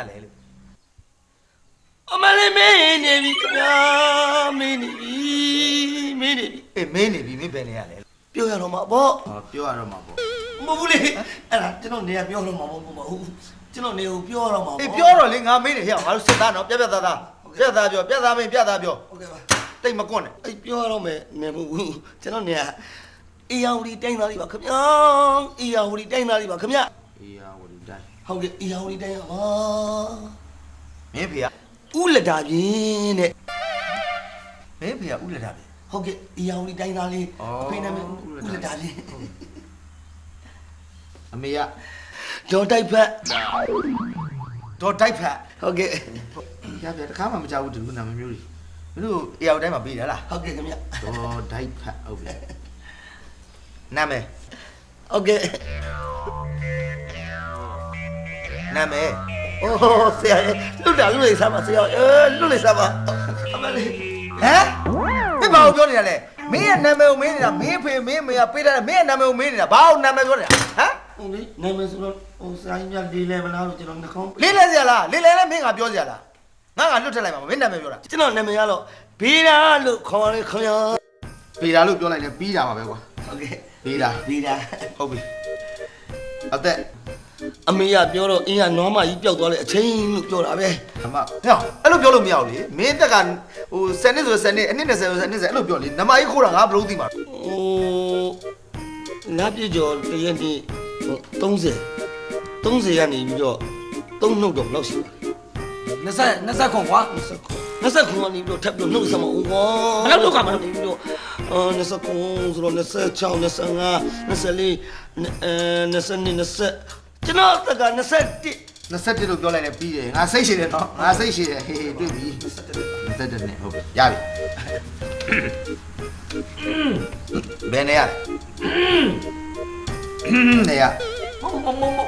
လဲလို့ အမလေးမင်းနေပြီခင်ဗျာမင်းနေပြီမင်းနေပြီ အေးမင်းနေပြီမင်းဘယ်နေရလဲ ပြောရတော့မှာပေါ့ ဟောပြောရတော့မှာပေါ့ မဟုတ်ဘူးလေအဲ့ဒါကျွန်တော်နေရပြောတော့မှာပေါ့ဟုတ်ကျွန်တော်နေကိုပြောတော့မှာပေါ့ အေးပြောတော့လေငါမင်းနေဟဲ့ငါတို့စစ်သားနော်ပြသားသားပြသားပြောပြသားမင်းပြသားပြော ဟုတ်ကဲ့ပါ တိတ်မကွန့်နဲ့ အဲ့ပြောရတော့မယ်နေဘူးကျွန်တော်နေရအေယာဝတီတိုင်းသားလေးပါခင်ဗျာအေယာဝတီတိုင်းသားလေးပါခင်ဗျာ အေးရဝဒီတိုင်း ဟုတ်ကဲ့အေယာဝတီတိုင်းပါ မင်းဖေက ဥလက်တာပြင်းတဲ့ မင်းဖေကဥလက်တာပဲ ဟုတ်ကဲ့အေယာဝတီတိုင်းသားလေးအဖေနာမည်ဥလက်တာပြင်း အမေက ဒေါ်တိုက်ဖက် တော့တိုက်ဖက် ဟုတ်ကဲ့ ရပြတခါမှမကြောက်ဘူးဒီနာမည်မျိုးတွေမင်းတို့အေးရောက်တိုင်းမှာပေးတယ်လား ဟုတ်ကဲ့ခင်ဗျာ တော့တိုက်ဖက်ဟုတ်ပြီနာမည် ဟုတ်ကဲ့ နာမည် အိုးဆရာလွတ်တာလွတ်လိုက်စားပါဆရာလွတ်လိုက်စားပါအမလေး ဟမ်မင်းဘာကိုပြောနေတာလဲမင်းရဲ့နာမည်ကိုမင်းနေတာမင်းဖေမင်းမေကပေးတာမင်းရဲ့နာမည်ကိုမင်းနေတာဘာကိုနာမည်ပြောနေတာဟမ် ဟုတ်လေနာမည်ဆိုတော့ဟိုစာရင်းပြလေးလဲမလားလို့ကျွန်တော်နှခေါင်း လေးလဲစရာလားလေးလဲလဲမင်းကပြောစရာလားငါလွတ်ထက်လိုက်မှာမင်းနာမည်ပြောတာ ကျွန်တော်နာမည်ကတော့ဘေးရာလို့ခေါ်ရခင်ဗျာ ပေးတာလို့ပြောလိုက်လဲပြီးတာပါပဲကွာ ဟုတ်ကဲ့ ပေးတာ ဘေးရာ ဟုတ်ပြီအသက် အမေကပြောတော့အင်းကနွားမကြီးပျောက်သွားလေအချင်းလို့ပြောတာပဲ အမဟဲ့အဲ့လိုပြောလို့မရဘူးလေမင်းတက်ကဟို10နှစ်ဆို10နှစ်အနှစ်20ဆို10နှစ်အဲ့လိုပြောလေနမကြီးခိုးတာငါဘယ်လိုသိမှာ ဟိုလာပြကျော်တရက်နေ့30ကနေပြီးတော့3နှုတ်တော့လောက်ရှိပါ20ခွန်ကွာ29ကနေပြီးတော့ထပ်ပြီးတော့နှုတ်ဆက်မအောင်ကွာ ဘယ်လောက်နှုတ်ကမှာလဲ နေပြီးတော့29ဆိုတော့26 25 24 20ကျွန်တော်တက်က21 21လို့ပြောလိုက်လဲပြီးတယ်ငါစိတ်ရှိတယ်နော်ငါစိတ်ရှိတယ်ဟေးတွေ့ပြီ21နဲ့ဟုတ်ပြီရပြီဘယ်နေရလဲနေရ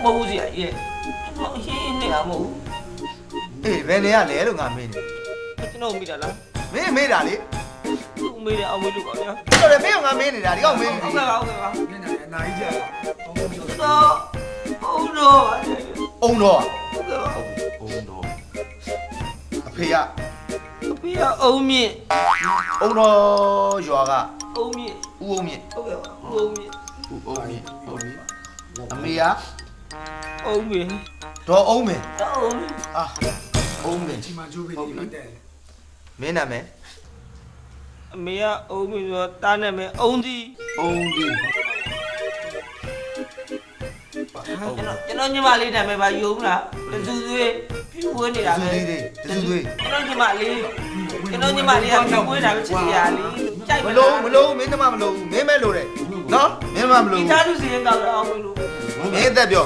မဟုတ်စီရဲ့ကျွန်တော်ရှင်းနေတာမဟုတ် အေးဘယ်နေရလဲလို့ငါမင်းနေ ကျွန်တော်မိတာလား မင်းမေးတာလေ သူ့မေးတယ်အောင်မေးလို့ပါဗျာ တော်တယ်မင်းကငါမင်းနေတာဒီကောင်မင်း ဟုတ်ကဲ့ပါဟုတ်ကဲ့ပါ မျက်နှာအနာကြီးကြတာ တော့ဟုတ်တော့ အုံတော့ ဟုတ်ကဲ့ပါ အုံတော့အဖေက အဖေကအုံမြင့် အုံတော့ရွာကအ ုံမြင့် ဦးအုံမြင့် ဟုတ်ကဲ့ပါအုံမြင့် ဦးအုံမြင့်ဟုတ်ပြီအမေက အုံမြင့် ဒေါ်အုံမင်း တော့အုံမြင့် အာအုံမင်း ဒီမှာကျိုးပေးနေတယ် မင်းနာမည် အမေကအုံမြင့်ဆိုတော့တားနေမယ်အုံစီ အုံဒီ ကျွန်တော်ညီမလေးနာမည်ပါယုံလားတစုသွေးဖြူဝဲနေတာ သူ ပဲ လေးလေးသူသွေး ကျွန်တော်ညီမလေးကဖြူဝဲတာပဲချစ်စရာလေးကြိုက် မလုံးမလုံးမင်းတမမလုံးမင်းမဲလို့တယ်နော်မင်းမမ ဒီ လုံး သားသူစီရင်တော့အောင်မလို့ မင်းအသက်ပြော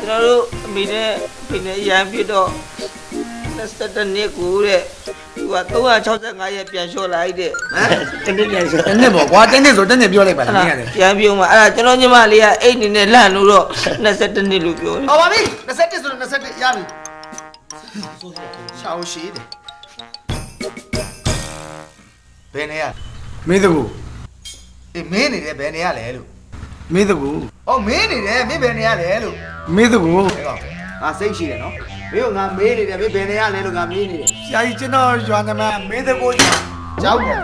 ကျွန်တော်တို့အမေနဲ့ဖိနေရန်ဖြစ်တော့27နှစ်ကိုတဲ့သူက365ရက်ပြန်လျှော့လိုက်တဲ့ တနေ့ပြန်ဆို တနေ့ပေါ့ကွာတနေ့ဆိုတနေ့ပြောလိုက်ပါလားမင်းရတယ် ပြန်ပြုံးမှာအဲ့ဒါကျွန်တော်ညီမလေးကအိတ်နေနဲ့လန့်လို့တော့27နှစ်လို့ပြောတယ် ဟောပါပြီ21ဆိုတော့21ရပြီရှောင်းရှိတယ်ဘယ်နေရ မင်းတကူ အေးမင်းနေတယ်ဘယ်နေရလဲလို့ မင်းတကူ ဟောမင်းနေတယ်မင်းဘယ်နေရလဲလို့ မင်းတကူ ဟဲ့ကောင်ငါစိတ်ရှိတယ်နော်မင်းကငါမေးနေတယ်မင်းဘယ်နေရလဲလို့ငါမေးနေတယ် ဆရာကြီးကျွန်တော်ရွာနာမမင်းတကူရွာ ကြောက်ပေါ့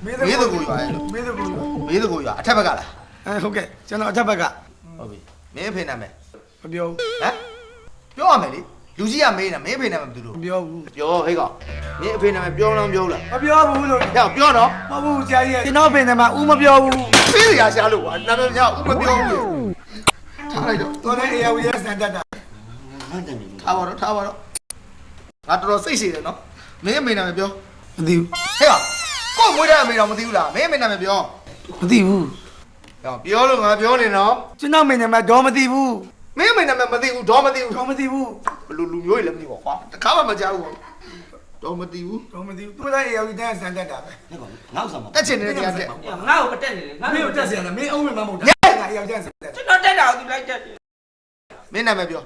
မင်း မေးတကူရွာရဲ့လို့ မင်းတကူရွာ မေးတကူရွာအထက်ဘက်ကလား ဟုတ်ကဲ့ကျွန်တော်အထက်ဘက်က ဟုတ်ပြီမင်းအဖေနာမည် မပြော ဟမ်ပြောရမယ်လေလူကြီးကမေးနေတာမင်းအဖေနာမည်ဘယ်သူလို့ မပြောဘူး ပြောဟဲ့ကောင်မင်းအဖေနာမည်ပြောလားမပြောလား မပြောဘူးလို့ ဟဲ့ပြောတော့ မဟုတ်ဘူးဆရာကြီးကျွန်တော်ပြင်တယ်မှာဦးမပြောဘူး ပြေးရရှာလို့ကွာနာမည်များဥမပြောဘူးထားလိုက်တော့ တော်တဲ့အေယာဝီရဲ့စံတက်တာ ငါတည်းနေ ထားပါတော့ထားပါတော့ငါတော်တော်စိတ်ရှိတယ်နော်မင်းအမေနာမည်ပြော မသိဘူး ဟဲ့ကောင်ကို့မွေးတဲ့အမေတော်မသိဘူးလားမင်းအမေနာမည်ပြော မသိဘူး ဟဲ့ပြောလို့ငါပြောနေနော် ကျွန်တော်မင်းနဲ့မှာတော့မသိဘူး မင်းအမေနာမည်မသိဘူးတော့မသိဘူး တော့မသိဘူး ဘလူလူမျိုးကြီးလည်းမသိပါဘူးကွာတခါမှမကြောက်ဘူးတော့မသိဘူး တော့မသိဘူးသူလည်းအေယာဝီတဲ့စံတက်တာပဲ ငါ့ဥစားမ တက်ချင်နေတဲ့တရားတက် ငါ့ကိုမတက်နေလေငါ့ မင်း ကို ကိုတက်စရာလားမင်းအုံးမမဟုတ်တာငါအေယာဝီတဲ့စံတက် ကျွန်တော်တက်တာကိုသူလိုက်တက်တယ် မင်းနာမည်ပြော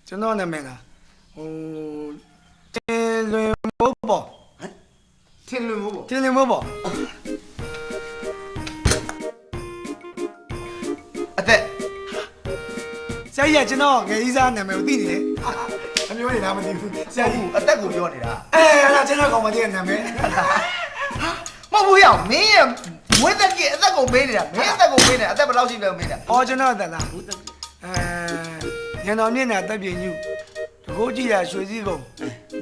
ကျွန်တော်နာမည်လားဟိုတင်လွင်မိုးပေါ့ ထင်လွင်မို့ပေါ့ တင်လွင်မိုးပေါ့ ဆရာကြီးကကျွန်တော်ငယ်ကြီးစားနာမည်ကိုသိနေတယ်အမျိုးတွေလားမသိဘူးဆရာကြီး အသက်ကိုပြောနေတာ အဲ့ဒါကျွန်တော်ကောင်မသိတဲ့နာမည် မဟုတ်ဘူးရမင်းရဲ့မွေးသက်ကြီးအသက်ကိုမေးနေတာမင်းအသက်ကိုမေးနေတာအသက်ဘယ်လောက်ရှိလဲမေးနေတာ အော်ကျွန်တော်တက်လားညတော်မြင့်တာတပ်ပြင်းညူတကိုးကြည့်တာရွှေစည်းကုန်း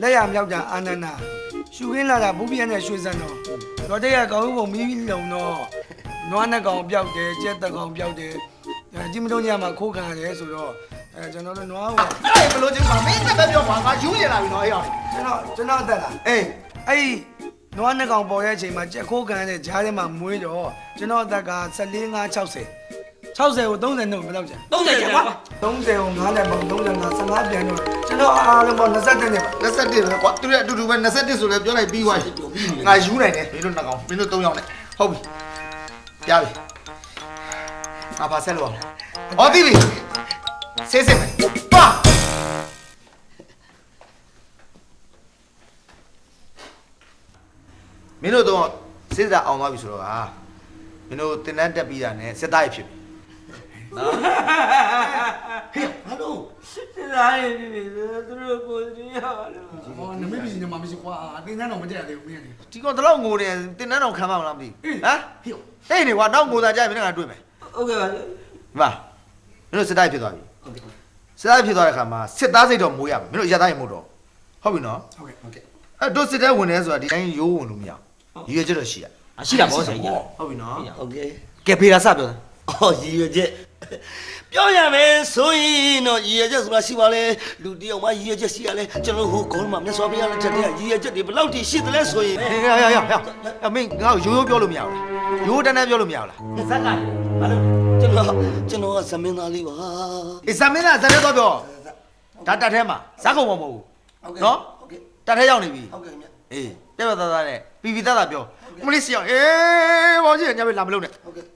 လက်ရမြောက်တာအာနန္ဒာရှူခင်းလာတာဘူးပြင်းတဲ့ရွှေစံတော်တော်တဲ့ကကောင်းကုန်မီးလုံတော့နွားနှကောင်ပြောက်တယ်ကြက်တက်ကောင်ပြောက်တယ်ကြည့်မလို့ညမှာခိုးခံရတယ်ဆိုတော့ကျွန်တော်တို့နွားကို အဲ့ဘယ်လိုချင်းပါမင်းသက်ပဲပြောပါငါယူနေလာပြီနော်အဲ့ရောက် ကျွန်တော်တက်လား အေး အဲ့နွားနှကောင်ပေါ်တဲ့အချိန်မှာကြက်ခိုးခံတဲ့ဂျားထဲမှာမွေးတော့ကျွန်တော်အသက်က14 5 60 60ကို30နှုတ်ဘယ်လောက်ကျန် 30ကျန်ကွာ 30ကို9နဲ့ပေါင်း35 15ပြန်တော့ကျွန်တော်အားလုံးပေါင်း21နဲ့ပါ 21ပဲကွာသူတို့အတူတူပဲ21ဆိုလဲပြောလိုက်ပြီးသွားပြီငါယူနိုင်တယ်မင်းတို့နှစ်ကောင်မင်းတို့3ယောက်နဲ့ဟုတ်ပြီပြပြီငါပါဆက်လို့အောင်ဟောသိပြီဆေးစစ်မယ်ပါမင်းတို့တော့စစ်တာအောင်သွားပြီဆိုတော့ကမင်းတို့တင်တန်းတက်ပြီးတာနဲ့စစ်သားရဖြစ်ပြီနော်ဟေးဟာလို့ စစ်သားရပြီသူတို့ကိုစီရလို့ ဟောနမေပြည်ညမှာမရှိကွာအတင်းတန်းတော့မကြက်ရသေးဘူးမင်းလေ ဒီကောင်တော့ငိုနေတင်တန်းတော့ခံမလားမသိဘူးဟမ်ဟေးဟေးနေကွာတော့ငိုတာကြိုက်မင်းကတွေ့မယ် ဟုတ်ကဲ့ပါ ဒီမှာမင်းတို့စစ်သားဖြစ်သွားပြီစစ်သားဖြစ်သွားတဲ့ခါမှာစစ်သားစိတ်တော့မိုးရမယ်မင်းတို့ရသားရင်မို့တော့ဟုတ်ပြီနော် ဟုတ်ကဲ့ အဲ့တို့စစ်သားဝင်နေဆိုတာဒီတိုင်းရိုးဝင်လို့မရဘူးရည်ရွယ်ချက်တော့ရှိရ ရှိတာပေါ့ဆရာကြီး ဟုတ်ပြီနော် โอเค ကဲဖေးတာစပြောတာ အော်ရည်ရွယ်ချက်ပြောရမယ်ဆိုရင်တော့ရည်ရွယ်ချက်ဆိုတာရှိပါလေလူတယောက်မှရည်ရွယ်ချက်ရှိရလဲကျွန်တော်ဟိုခေါင်းမှာမြတ်စွာဘုရားလက်ထက်တည်းရည်ရွယ်ချက်တွေဘယ်လောက်ထိရှိသလဲဆိုရင် ဟေးရမင်းငါ့ကိုရိုးပြောလို့မရဘူးလားရိုးတန်းတန်းပြောလို့မရဘူးလား ဇက်ကဘာလို့ကျွန်တော်ကဇမင်းသားလေးပါ အေးဇမင်းလားဇက်ထဲတော့ပြောဒါတက်ထဲမှာဇက်ကုန်မမဟုတ်ဘူးနော် โอเค တက်ထဲရောက်နေပြီ ဟုတ်ကဲ့ခင်ဗျ အေးပြတ်သားသားနဲ့ပီပီသားသားပြောမလေးစီအောင်အေးဘောကြီးညပဲလာမလို့နဲ့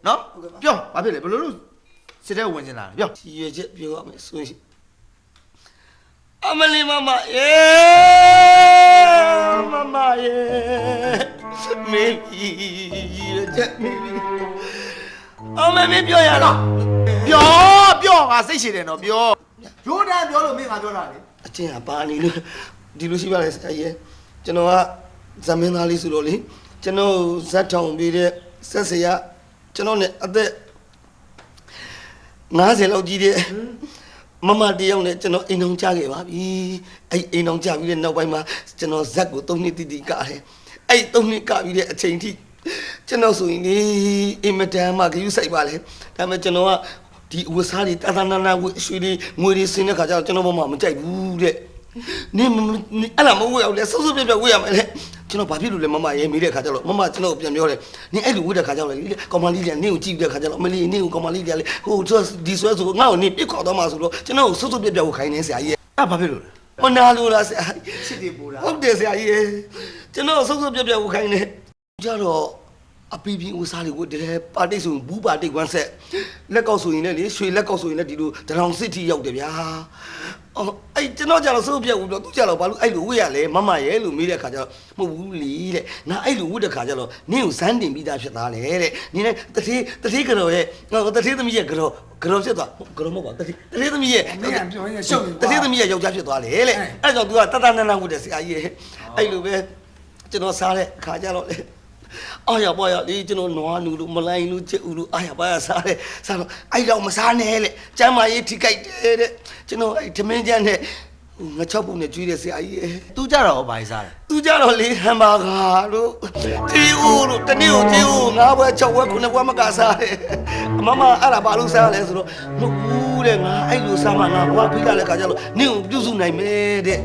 နော်ပြောဘာဖြစ်လဲဘယ်လိုလုပ်စစ်တဲ့ဝင်နေတာပြော ရည်ရွယ်ချက်ပြောရမယ်ဆိုရင်အမလီမမယေမမယေမေဘီရည်ရွယ်ချက်မေဘီအမမေပြောရလား ပြောငါစိတ်ရှည်တယ်နော်ပြောရိုးတန်းပြောလို့မင်းငါပြောတာလေ အချင်းကပါနေလို့ဒီလိုရှိပါလေဆရာကြီးကျွန်တော်ကဇမင်းသားလေးဆိုတော့လေကျွန်တော်ဇက်ထောင်ပြီးတဲ့ဆက်စရာကျွန်တော်နဲ့အသက်90လောက်ကြီးတဲ့မမတယောက်နဲ့ကျွန်တော်အိမ်အောင်ကြခဲ့ပါပြီအဲ့အိမ်အောင်ကြပြီးတဲ့နောက်ပိုင်းမှာကျွန်တော်ဇက်ကို3နှစ်တိတိကတယ်အဲ့3နှစ်ကပြီးတဲ့အချိန်ထိကျွန်တော်ဆိုရင်လေအင်မတန်မှဂရုစိုက်ပါလေဒါပေမဲ့ကျွန်တော်ကဒီဝစားတွေတာတာနာနာဝရွှေတွေငွေတွေစင်းတဲ့ခါကျတော့ကျွန်တော်ဘာမှမကြိုက်ဘူးတဲ့နင်အဲ့လားမဝေ့အောင်လေစုပ်စုပ်ပြပြဝေ့ရမယ်လေကျွန်တော်ဘာဖြစ်လို့လဲမမရေးမိတဲ့ခါကျတော့မမကျွန်တော်ပြန်ပြောတယ်နင်အဲ့လိုဝေ့တဲ့ခါကျတော့လေကောင်မလေးကနင့်ကိုကြည့်တဲ့ခါကျတော့အမလေးနင့်ကိုကောင်မလေးကလေဟိုဒီဆွဲဆိုငါ့ကိုနင်ပြစ်ခေါ်တော့မှဆိုတော့ကျွန်တော်စုပ်စုပ်ပြပြကိုခိုင်းနေဆရာကြီး အဲ့ဘာဖြစ်လို့လဲ မနာလို့လားဆရာကြီး ချစ်တယ်ပူတာ ဟုတ်တယ်ဆရာကြီးကျွန်တော်စုပ်စုပ်ပြပြကိုခိုင်းနေကြတော့အပီပီဦးစားလေးကိုတည်းပါတိတ်ဆိုဘူးပါတိတ်ဝမ်းဆက်လက်ကောက်ဆိုရင်လည်းလေရွှေလက်ကောက်ဆိုရင်လည်းဒီလိုဒလောင်စစ်ထီရောက်တယ်ဗျာအော်အဲ့ကျွန်တော်ကြတော့စိုးပြတ်ဘူးတော့သူကြတော့ဘာလို့အဲ့လိုဝေ့ရလဲမမရဲ့လို့မေးတဲ့ခါကျတော့မဟုတ်ဘူးလေတဲ့ငါအဲ့လိုဝေ့တဲ့ခါကျတော့နင်းကိုဇန်းတင်ပြီးသားဖြစ်သားလေတဲ့နင်းနဲ့တတိကတော့ရဲ့တတိသမီးရဲ့ကတော့ဖြစ်သွားကတော့မဟုတ်ပါတတိသမီးရဲ့ မင်းကပြောရင်ရှုပ်နေ တတိသမီးရဲ့ယောက်ျားဖြစ်သွားလေတဲ့အဲ့ကြောင့် तू ကတတနန်းနန်းဝတ်တယ်ဆရာကြီးရဲ့အဲ့လိုပဲကျွန်တော်စားတဲ့ခါကျတော့လေအားရပါရလေကျွန်တော်နွားနူလို့မလိုင်းလို့ချစ်ဦးလို့အားရပါရစားတယ်စားတော့အဲ့တော့မစားနဲ့လေကျမ်းမာရေးထိခိုက်တယ်တဲ့ကျွန်တော်အဲ့ဓမင်းကျန်းနဲ့ငါ6ပုံနဲ့ကျွေးတယ်ဆရာကြီး သူကြတော့ဘာစားလဲ သူကြတော့လေဟမ်ဘာဂါတို့တီဦးတို့တနေ့ကိုတီဦး9ဘွဲ6ဘွဲ9ဘွဲမကစားတယ်အမမအဲ့ဒါဘာလို့စားလဲဆိုတော့မဟုတ်ဘူးတဲ့ငါအဲ့လိုစားမှငါဘွားဖိလာတဲ့ခါကျတော့နင့်ကိုပြုစုနိုင်မယ်တဲ့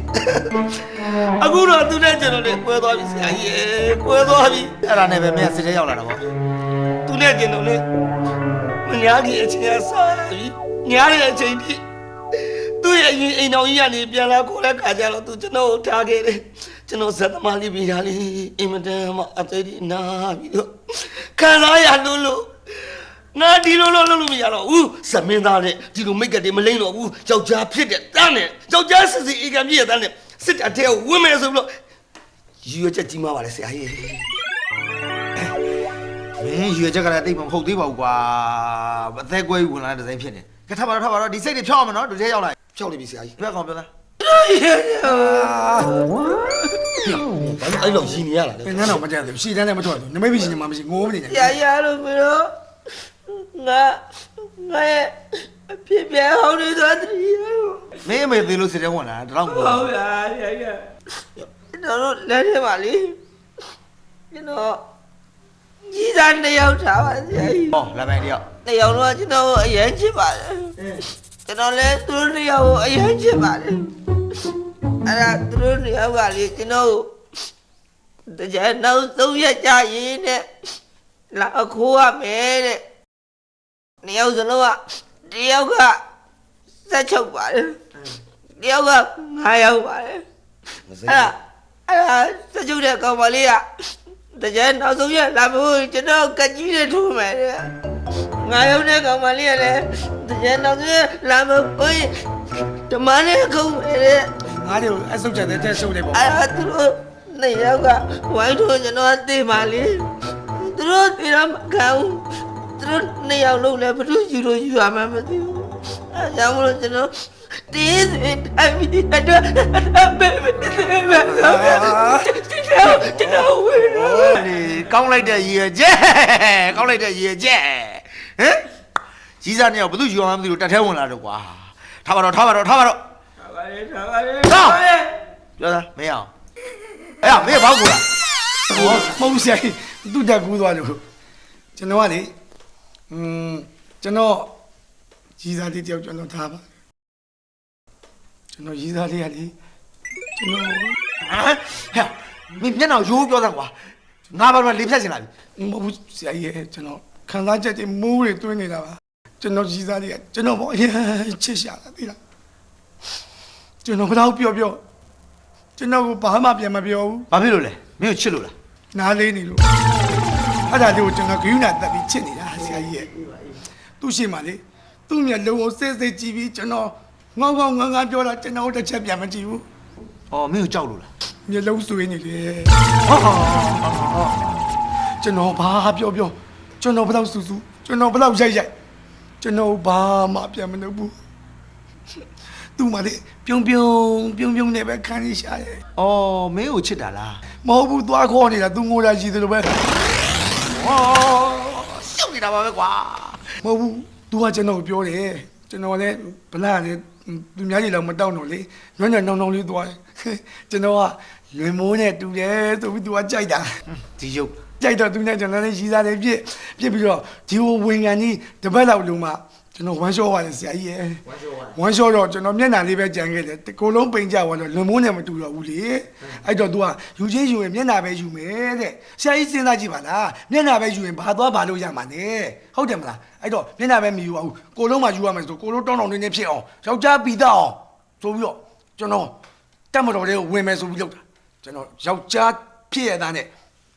အခုတော့သူနဲ့ကျွန်တော်နဲ့ကွဲသွားပြီဆရာကြီးကွဲသွားပြီ အဲ့ဒါနဲ့ပဲမင်းစစ်တဲ့ရောက်လာတာပေါ့ သူနဲ့ကျွန်တော်နဲ့မညာကြီးအချင်းအစားပြီညာရဲ့အချိန်ကြီးသူ့ရဲ့အိမ်တော်ကြီးကနေပြန်လာကိုလည်းခါကြတော့သူကျွန်တော်ကိုထားခဲ့တယ်ကျွန်တော်ဇက်သမားလေးပြီးတာလေအင်မတန်မှအသေးဒီနာပြီးတော့ခံစားရလို့ငါဒီလိုလုပ်လို့မရတော့ဘူးဇမင်းသားနဲ့ဒီလိုမိတ်ကတည်းမလိမ့်တော့ဘူးယောက်ျားဖြစ်တဲ့တန်းနဲ့ယောက်ျားစစ်စစ်အေကံပြည့်တဲ့တန်းနဲ့စစ်တပ်ထဲကိုဝင်မယ်ဆိုပြီးတော့ရွေးချက်ကြီးမှာပါလေဆရာကြီး မင်း င်းရွေချက်ကလည်းတိတ်မဟုတ်သေးပါဘူးကွာအသက်ကွဲဝင်လာတဲ့ဒီဇိုင်းဖြစ်နေကဲထားပါတော့ဒီစိတ်တွေဖြောက်အောင်မနော်ဒုတိယရောက်လာ ဖြောက်နေပြီဆရာကြီး ဘယ်ကောင်ပြောသား အဲ့လိုရည်နေရတာလေ ပင်တော့မကြက်သေးဘူးရှီတန်းနဲ့မထွက်ဘူးနမိတ်ပြီးရှင်မှမရှိငိုးမနေနဲ့ ရလို့မလို့ငါရဲ့အဖြစ်ပြဟောင်းနေသွားတယ် မင်းအမေသေးလို့စိတ်ထဲဝင်လာတာတော့မဟုတ် ဟုတ်ရကျွန်တော်တို့လက်ထဲမှာလေကျွန်တော်ကြီးသား2ယောက်ထားပါဆရာကြီး ဟောလာပိုင်းတယောက် 2ယောက်တော့ကျွန်တော်အရင်ချစ်ပါတယ်ကျွန်တော်လည်းသူတို့2ယောက်ကိုအရင်ချစ်ပါတယ်အဲ့ဒါသူတို့2ယောက်ကလေကျွန်တော်တကြဲနောက်ဆုံးရကြရင်နဲ့လာခိုးရမယ်တဲ့2ယောက်စလုံးကတယောက်ကဆက်ချုပ်ပါတယ်တယောက်က9ယောက်ပါတယ်အဲ့ဒါဆက်ချုပ်တဲ့ကောင်မလေးကတကြဲနောက်ဆုံးရလာဖို့ကျွန်တော်ကကြီးနဲ့ထိုးမယ်တဲ့9ယောက်နဲ့ကောင်မလေးကလည်းတကြဲနောက်ဆုံးရလာဖို့ဓမ္မနဲ့ခုံးမယ်တဲ့ ငါတို့အဆုတ်ချက်တဲ့ဆုတ်လိုက်ပေါ့ အဲ့ဒါသူတို့2ယောက်ကဝိုင်းထိုးကျွန်တော်သိပါလေသူတို့သိတော့မကောင်းသူတို့2ယောက်လုံးလည်းဘယ်သူယူလို့ယူရမှမသိဘူးအဲကြောင့်မလို့ကျွန်တော်တင်းစင်တိုင်းပြီးတော့ဘယ်ကျွန်တော်ဝေး လေကောင်းလိုက်တဲ့ရည်ကျက်ကောင်းလိုက်တဲ့ရည်ကျက်ဟမ်ကြီးစားနေတော့ဘသူယူအောင်မသိလို့တက်ထဲဝင်လာတော့ကွာထားပါတော့ထားပါလေပြောသားမင်းအောင်အဲ့မင်းဘောက်ကူလား ဟောမဟုတ်ဆရာကြီးသူ့တက်ကူးသွားလို့ကျွန်တော်ကလေကျွန်တော်ကြီးစားလေးတယောက်ကျွန်တော်ထားပါကျွန်တော်ကြီးစားလေးကလေကျွန်တော် ဟမ်ဟဲ့မင်းမျက်နှာရိုးပြောသားကွာငါဘာမှလေးဖြတ်စင်လာပြီ မဟုတ်ဆရာကြီးရဲ့ကျွန်တော်ခံစားချက်တွေမိုးတွေတွင်းနေတာပါကျွန်တော်ကြီးစားလေးကကျွန်တော်ဘောအရင်ချစ်ရှာတာသိလားကျွန်တော်ကတော့ပြောကျွန်တော်ကဘာမှပြန်မပြောဘူး ဘာဖြစ်လို့လဲမင်းကိုချစ်လို့လား နားလေးနေလို့အဲ့ဒါလေးကိုကျွန်တော်ဂိယူနာတက်ပြီးချစ်နေတာဆရာကြီးရဲ့သူ့ရှိမှလေသူ့မျက်လုံးကိုစိတ်ကြည့်ပြီးကျွန်တော်ငေါငါပြောတာကျွန်တော်တစ်ချက်ပြန်မကြည့်ဘူး အော်မင်းကိုကြောက်လို့လား မျက်လုံးဆွေးနေတယ် ဟော ကျွန်တော်ဘာပြောကျွန်တော်ဘယ်တော့စူးကျွန်တော်ဘယ်တော့ရိုက်ကျွန်တော်ဘာမှပြန်မလုပ်ဘူးသူ့မှလေပြုံးနေပဲခံရရှာရဲ့ အော်မင်းကိုချစ်တာလား မဟုတ်ဘူးသွားခေါ်နေတာသူငိုတာရှိသလိုပဲ ဟောရှုပ်နေတာပါပဲကွာ မဟုတ်ဘူး तू ကကျွန်တော်ပြောတယ်ကျွန်တော်လည်းဗလာလည်းသူများကြီးလောက်မတောက်တော့လေညွန့်ညောင်းလေးသွားတယ်ကျွန်တော်ကလွင်မိုးနဲ့တူတယ်ဆိုပြီး तू ကကြိုက်တာ ဒီရုပ် ကြိုက်တော့သူနဲ့ကျွန်တော်လည်းရီးစားတယ်ပြစ်ပြီးတော့ဒီဝင်ကန်ကြီးတပတ်လောက်လုံးမှကျွန်တော်ဝမ်းလျှောပါတယ်ဆရာကြီးရဲ့ဝမ်းလျှောတော့ကျွန်တော်မျက်နှာလေးပဲကြံခဲ့တယ်ကိုလုံးပိန်ကြသွားတော့လွန်မိုးနဲ့မတူတော့ဘူးလေအဲ့တော့ तू ကယူချင်းယူရင်မျက်နှာပဲယူမယ်တဲ့ဆရာကြီးစဉ်းစားကြည့်ပါလားမျက်နှာပဲယူရင်ဘာသွားဘာလို့ရမှာလဲဟုတ်တယ်မလားအဲ့တော့မျက်နှာပဲမယူအောင်ကိုလုံးမှယူရမယ်ဆိုကိုလုံးတောင်းနေဖြစ်အောင်ယောက်ျားပီတော့အောင်ဆိုပြီးတော့ကျွန်တော်တက်မတော်လေးကိုဝင်မယ်ဆိုပြီးလုပ်တာကျွန်တော်ယောက်ျားဖြစ်ရတာနဲ့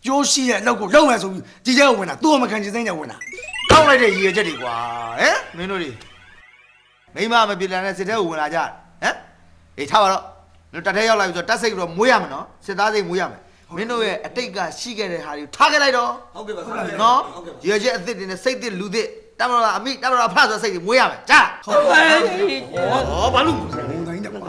ကျိုးရှိရဲ့လောက်ကိုလောက်မယ်ဆိုပြီးဒီကျဲကိုဝင်တာသူ့အမခံချင်စိမ့်နဲ့ဝင်တာ ကောက်လိုက်တဲ့ရည်ချက်တွေကွာဟမ်မင်းတို့တွေမိမမပြေလန်တဲ့စစ်တဲကိုဝင်လာကြဟမ်အေးထားပါတော့တို့တက်ထဲရောက်လာပြီဆိုတော့တက်စိတ်တော့မွေးရမယ်နော်စစ်သားစိတ်မွေးရမယ်မင်းတို့ရဲ့အတိတ်ကရှိခဲ့တဲ့ဟာတွေကိုထားခဲ့လိုက်တော့ ဟုတ်ကဲ့ပါဆရာကြီး နော်ရည်ချက်အစ်စ်တွေနဲ့စိတ်သစ်လူသစ်တမတော်အမိတမတော်ဖတ်ဆိုစိတ်တွေမွေးရမယ်ကြား ဟုတ်ပါရဲ့ ဟောဘာလို့ ဘုံတိုင်းတော့ပါ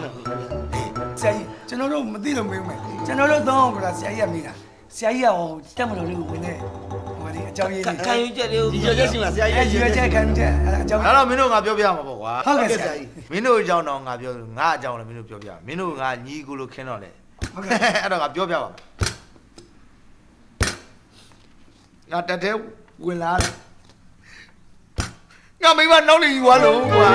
ဆရာကြီးကျွန်တော်တို့မသိလို့မေးမယ်ကျွန်တော်တို့တော့အောင်ကဆရာကြီးကမေးတာဆရာကြီးကဟိုတက်မလို့လေးကိုဝင်နေဟိုဒီအကြောင်းရင်း ခံယူချက်လေးကို ဒီရချက်ရှိမှာဆရာကြီး ရွေးချက်ခံချက်အကြောင်း ဒါတော့မင်းတို့ငါပြောပြမှာပေါ့ကွာ ဟုတ်ကဲ့ဆရာကြီး မင်းတို့အကြောင်းတော့ငါပြောငါအကြောင်းလည်းမင်းတို့ပြောပြမင်းတို့ငါညီကိုလို့ခင်းတော့လေ ဟုတ်ကဲ့ အဲ့တော့ငါပြောပြပါမယ်ငါတက်တဲ့ဝင်လာတယ်ငါမိမနောက်နေယူသွားလို့ကွာ